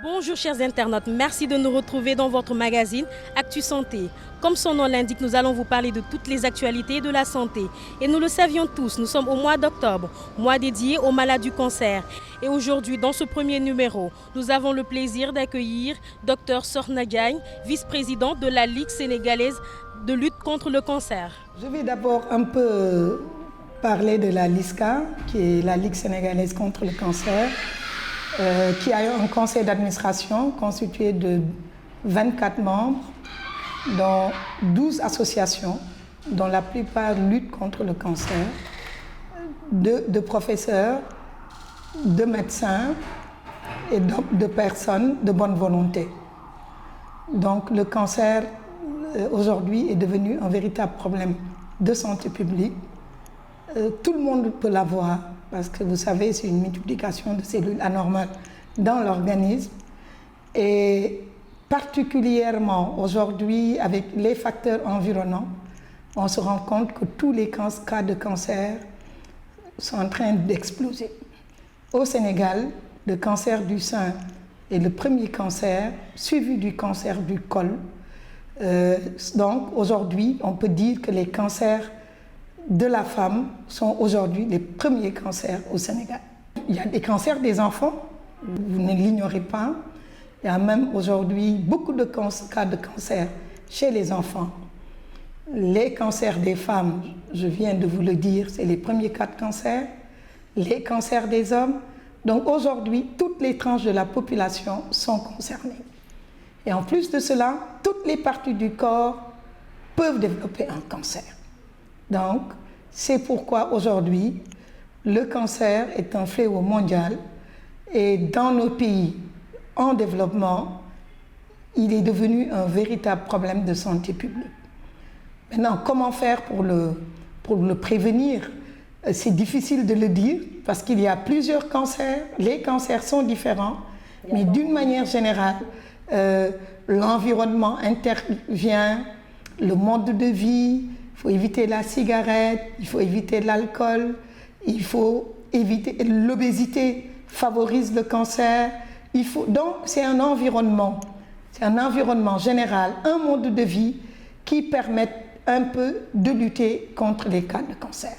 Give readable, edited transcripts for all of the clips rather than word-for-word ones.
Bonjour chers internautes, merci de nous retrouver dans votre magazine Actu Santé. Comme son nom l'indique, nous allons vous parler de toutes les actualités de la santé. Et nous le savions tous, nous sommes au mois d'octobre, mois dédié aux malades du cancer. Et aujourd'hui, dans ce premier numéro, nous avons le plaisir d'accueillir Dr Sokhna Diagne, vice-présidente de la Ligue sénégalaise de lutte contre le cancer. Je vais d'abord un peu parler de la LISCA, qui est la Ligue sénégalaise contre le cancer. Qui a un conseil d'administration constitué de 24 membres, dont 12 associations, dont la plupart luttent contre le cancer, de professeurs, de médecins et de personnes de bonne volonté. Donc le cancer, aujourd'hui, est devenu un véritable problème de santé publique. Tout le monde peut l'avoir. Parce que vous savez, c'est une multiplication de cellules anormales dans l'organisme. Et particulièrement aujourd'hui, avec les facteurs environnants, on se rend compte que tous les cas de cancer sont en train d'exploser. Au Sénégal, le cancer du sein est le premier cancer, suivi du cancer du col. Donc aujourd'hui, on peut dire que les cancers de la femme sont aujourd'hui les premiers cancers au Sénégal. Il y a des cancers des enfants, vous ne l'ignorez pas. Il y a même aujourd'hui beaucoup de cas de cancer chez les enfants. Les cancers des femmes, je viens de vous le dire, c'est les premiers cas de cancer. Les cancers des hommes. Donc aujourd'hui, toutes les tranches de la population sont concernées. Et en plus de cela, toutes les parties du corps peuvent développer un cancer. Donc, c'est pourquoi aujourd'hui, le cancer est un fléau mondial et dans nos pays en développement, il est devenu un véritable problème de santé publique. Maintenant, comment faire pour le prévenir? C'est difficile de le dire parce qu'il y a plusieurs cancers, les cancers sont différents, mais d'une manière générale, l'environnement intervient, le mode de vie. Il faut éviter la cigarette, il faut éviter l'alcool, il faut éviter l'obésité, favorise le cancer. Donc c'est un environnement général, un mode de vie qui permet un peu de lutter contre les cas de cancer.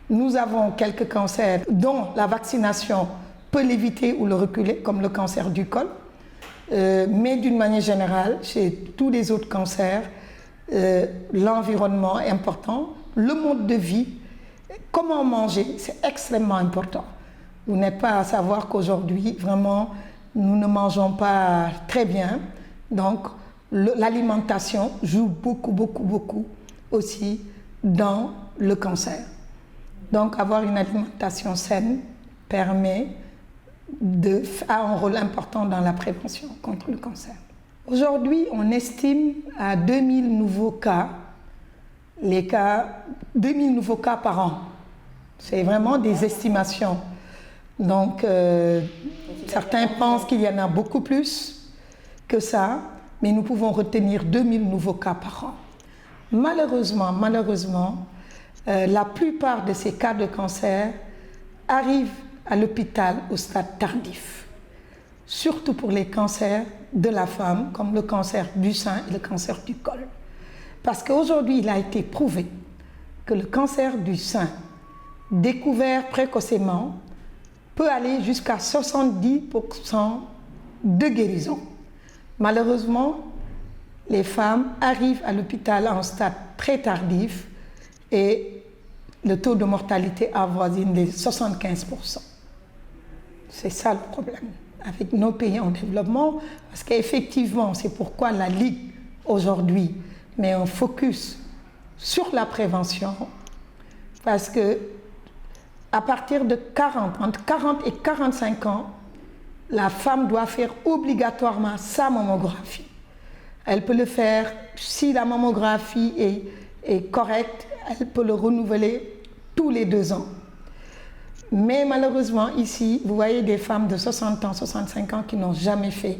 Nous avons quelques cancers dont la vaccination peut l'éviter ou le reculer, comme le cancer du col, mais d'une manière générale, chez tous les autres cancers, l'environnement est important, le mode de vie, comment manger, c'est extrêmement important. Vous n'êtes pas à savoir qu'aujourd'hui, vraiment, nous ne mangeons pas très bien. Donc, l'alimentation joue beaucoup aussi dans le cancer. Donc, avoir une alimentation saine a un rôle important dans la prévention contre le cancer. Aujourd'hui, on estime à 2000 nouveaux cas, 2000 nouveaux cas par an. C'est vraiment des estimations. Donc, certains pensent qu'il y en a beaucoup plus que ça, mais nous pouvons retenir 2000 nouveaux cas par an. Malheureusement, la plupart de ces cas de cancer arrivent à l'hôpital au stade tardif, surtout pour les cancers de la femme, comme le cancer du sein et le cancer du col. Parce qu'aujourd'hui, il a été prouvé que le cancer du sein, découvert précocement, peut aller jusqu'à 70% de guérison. Malheureusement, les femmes arrivent à l'hôpital en stade très tardif et le taux de mortalité avoisine les 75%. C'est ça le problème avec nos pays en développement, parce qu'effectivement, c'est pourquoi la Ligue aujourd'hui met un focus sur la prévention, parce que à partir de entre 40 et 45 ans, la femme doit faire obligatoirement sa mammographie. Elle peut le faire, si la mammographie est correcte, elle peut le renouveler tous les 2 ans. Mais malheureusement, ici, vous voyez des femmes de 60 ans, 65 ans qui n'ont jamais fait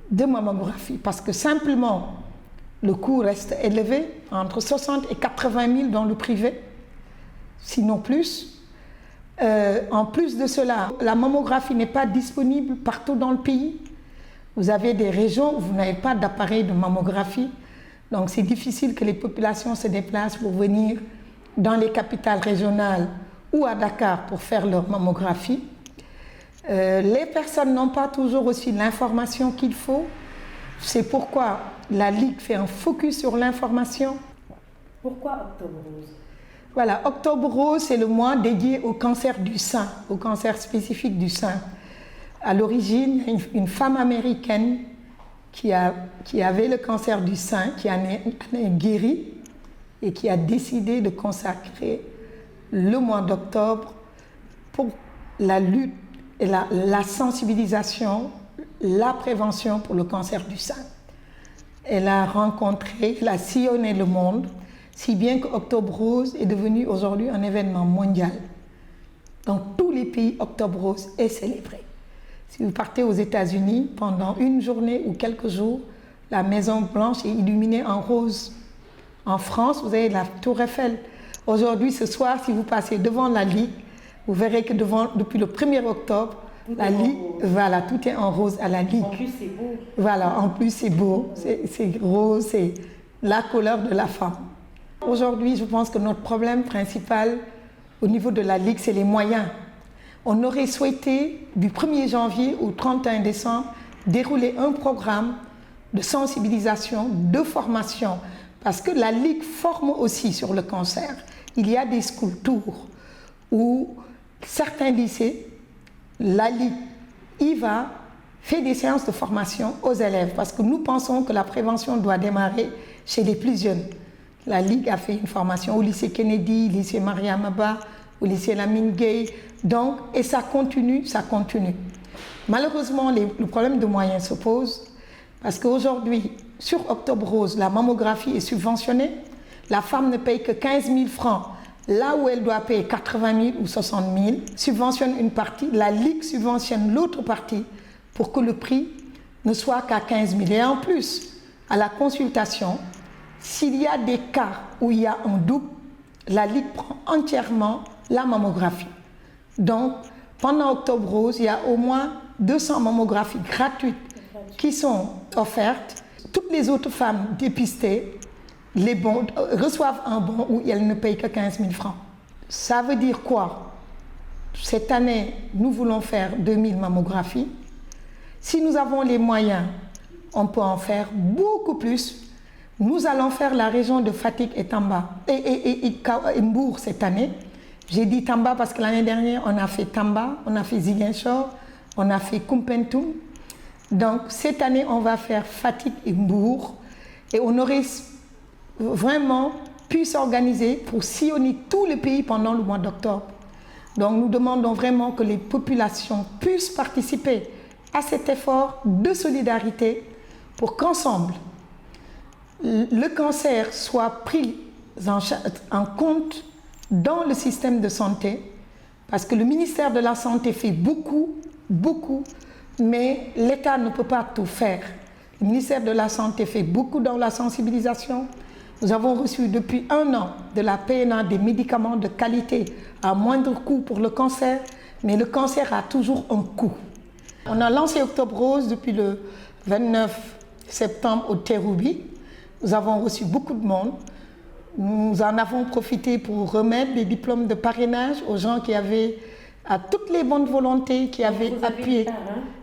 de mammographie parce que simplement, le coût reste élevé, entre 60 et 80 000 dans le privé, sinon plus. En plus de cela, la mammographie n'est pas disponible partout dans le pays. Vous avez des régions où vous n'avez pas d'appareil de mammographie. Donc c'est difficile que les populations se déplacent pour venir dans les capitales régionales ou à Dakar pour faire leur mammographie. Les personnes n'ont pas toujours aussi l'information qu'il faut. C'est pourquoi la Ligue fait un focus sur l'information. Pourquoi Octobre Rose? Voilà, Octobre Rose, c'est le mois dédié au cancer du sein, au cancer spécifique du sein. À l'origine, une femme américaine qui avait le cancer du sein, qui en est guérie et qui a décidé de consacrer le mois d'octobre pour la lutte et la sensibilisation, la prévention pour le cancer du sein. Elle a rencontré, elle a sillonné le monde, si bien que Octobre Rose est devenu aujourd'hui un événement mondial. Dans tous les pays, Octobre Rose est célébré. Si vous partez aux États-Unis, pendant une journée ou quelques jours, la Maison Blanche est illuminée en rose. En France, vous avez la Tour Eiffel. Aujourd'hui, ce soir, si vous passez devant la Ligue, vous verrez que depuis le 1er octobre, la Ligue, voilà, tout est en rose à la Ligue. En plus, c'est beau. Voilà, en plus, c'est beau, c'est rose, c'est la couleur de la femme. Aujourd'hui, je pense que notre problème principal au niveau de la Ligue, c'est les moyens. On aurait souhaité, du 1er janvier au 31 décembre, dérouler un programme de sensibilisation, de formation, parce que la Ligue forme aussi sur le cancer. Il y a des school tours où certains lycées, la Ligue y va, fait des séances de formation aux élèves, parce que nous pensons que la prévention doit démarrer chez les plus jeunes. La Ligue a fait une formation au lycée Kennedy, au lycée Mariam Abba, au lycée Lamine Gueye, donc, et ça continue, ça continue. Malheureusement, le problème de moyens se pose, parce qu'aujourd'hui, sur Octobre Rose, la mammographie est subventionnée. La femme ne paye que 15 000 francs, là où elle doit payer 80 000 ou 60 000. Subventionne une partie, la Ligue subventionne l'autre partie pour que le prix ne soit qu'à 15 000. Et en plus, à la consultation, s'il y a des cas où il y a un double, la Ligue prend entièrement la mammographie. Donc, pendant Octobre Rose, il y a au moins 200 mammographies gratuites qui sont offertes. Toutes les autres femmes dépistées reçoivent un bon où elles ne payent que 15 000 francs. Ça veut dire quoi? Cette année, nous voulons faire 2000 mammographies. Si nous avons les moyens, on peut en faire beaucoup plus. Nous allons faire la région de Fatick et Tamba et Mbour cette année. J'ai dit Tamba parce que l'année dernière, on a fait Tamba, on a fait Ziguinchor, on a fait Koumpentoum. Donc cette année, on va faire Fatick et Mbour. Et on aurait vraiment pu s'organiser pour sillonner tout le pays pendant le mois d'octobre. Donc nous demandons vraiment que les populations puissent participer à cet effort de solidarité pour qu'ensemble, le cancer soit pris en compte dans le système de santé, parce que le ministère de la Santé fait beaucoup, mais l'État ne peut pas tout faire. Le ministère de la Santé fait beaucoup dans la sensibilisation. Nous avons reçu depuis 1 an de la PNA des médicaments de qualité à moindre coût pour le cancer, mais le cancer a toujours un coût. On a lancé Octobre Rose depuis le 29 septembre au Terroubi. Nous avons reçu beaucoup de monde. Nous en avons profité pour remettre des diplômes de parrainage aux gens qui avaient, à toutes les bonnes volontés qui avaient appuyé.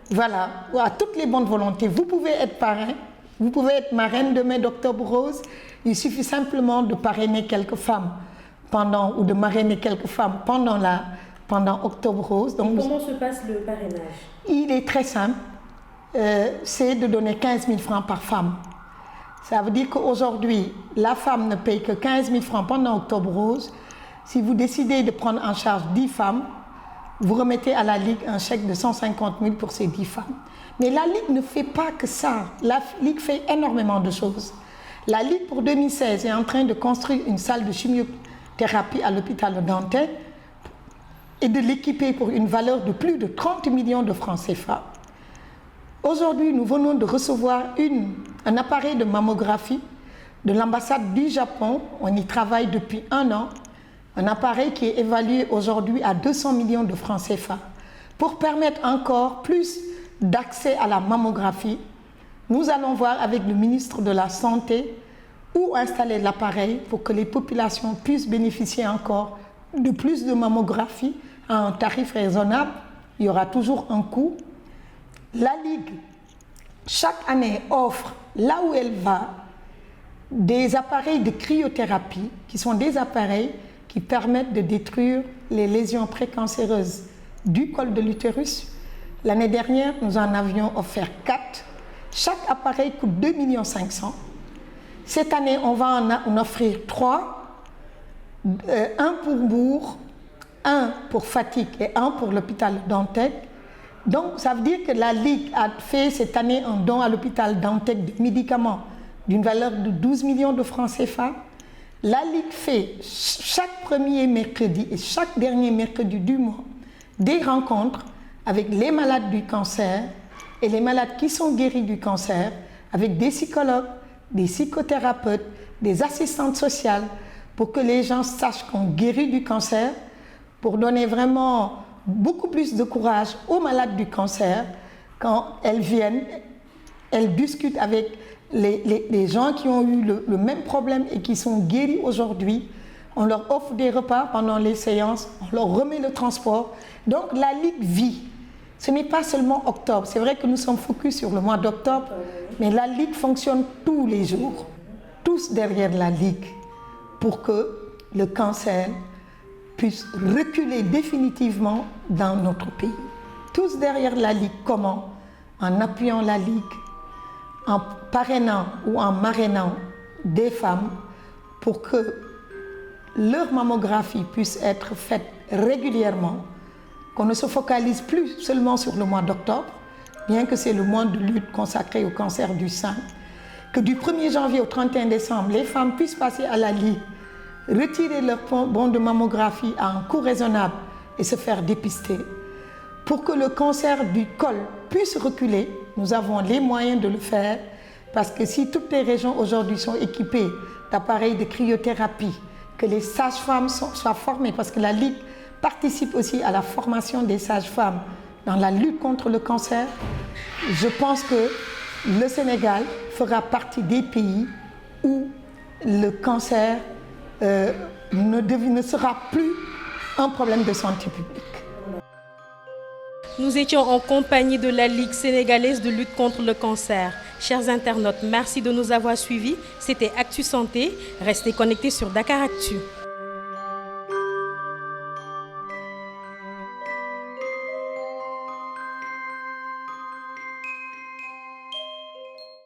Voilà, à toutes les bonnes volontés. Vous pouvez être parrain, vous pouvez être marraine demain d'Octobre Rose. Il suffit simplement de parrainer quelques femmes ou de marrainer quelques femmes pendant Octobre Rose. Donc, comment se passe le parrainage? Il est très simple. C'est de donner 15 000 francs par femme. Ça veut dire qu'aujourd'hui, la femme ne paye que 15 000 francs pendant Octobre Rose. Si vous décidez de prendre en charge 10 femmes, vous remettez à la Ligue un chèque de 150 000 pour ces 10 femmes. Mais la Ligue ne fait pas que ça. La Ligue fait énormément de choses. La Ligue pour 2016 est en train de construire une salle de chimiothérapie à l'hôpital Dantec et de l'équiper pour une valeur de plus de 30 millions de francs CFA. Aujourd'hui, nous venons de recevoir un appareil de mammographie de l'ambassade du Japon. On y travaille depuis 1 an. Un appareil qui est évalué aujourd'hui à 200 millions de francs CFA pour permettre encore plus d'accès à la mammographie. Nous allons voir avec le ministre de la Santé où installer l'appareil pour que les populations puissent bénéficier encore de plus de mammographie à un tarif raisonnable. Il y aura toujours un coût. La Ligue, chaque année, offre, là où elle va, des appareils de cryothérapie, qui sont des appareils qui permettent de détruire les lésions précancéreuses du col de l'utérus. L'année dernière, nous en avions offert 4. Chaque appareil coûte 2,5 millions. Cette année, on va en offrir 3. Un pour Bourg, un pour Fatick et un pour l'hôpital Dantec. Donc, ça veut dire que la Ligue a fait cette année un don à l'hôpital Dantec de médicaments d'une valeur de 12 millions de francs CFA. La Ligue fait chaque premier mercredi et chaque dernier mercredi du mois des rencontres avec les malades du cancer et les malades qui sont guéris du cancer, avec des psychologues, des psychothérapeutes, des assistantes sociales, pour que les gens sachent qu'on guérit du cancer, pour donner vraiment beaucoup plus de courage aux malades du cancer quand elles viennent, elles discutent avec les gens qui ont eu le même problème et qui sont guéris aujourd'hui. On leur offre des repas pendant les séances, on leur remet le transport. Donc la Ligue vit. Ce n'est pas seulement octobre. C'est vrai que nous sommes focus sur le mois d'octobre, mais la Ligue fonctionne tous les jours, tous derrière la Ligue, pour que le cancer puisse reculer définitivement dans notre pays. Tous derrière la Ligue. Comment? En appuyant la Ligue, en parrainant ou en marrainant des femmes pour que leur mammographie puisse être faite régulièrement, qu'on ne se focalise plus seulement sur le mois d'octobre, bien que c'est le mois de lutte consacré au cancer du sein, que du 1er janvier au 31 décembre, les femmes puissent passer à la Ligue, retirer leur bon de mammographie à un coût raisonnable et se faire dépister. Pour que le cancer du col puisse reculer, nous avons les moyens de le faire, parce que si toutes les régions aujourd'hui sont équipées d'appareils de cryothérapie, que les sages-femmes soient formées, parce que la Ligue participe aussi à la formation des sages-femmes dans la lutte contre le cancer, je pense que le Sénégal fera partie des pays où le cancer ne sera plus un problème de santé publique. Nous étions en compagnie de la Ligue sénégalaise de lutte contre le cancer. Chers internautes, merci de nous avoir suivis. C'était Actu Santé. Restez connectés sur Dakaractu.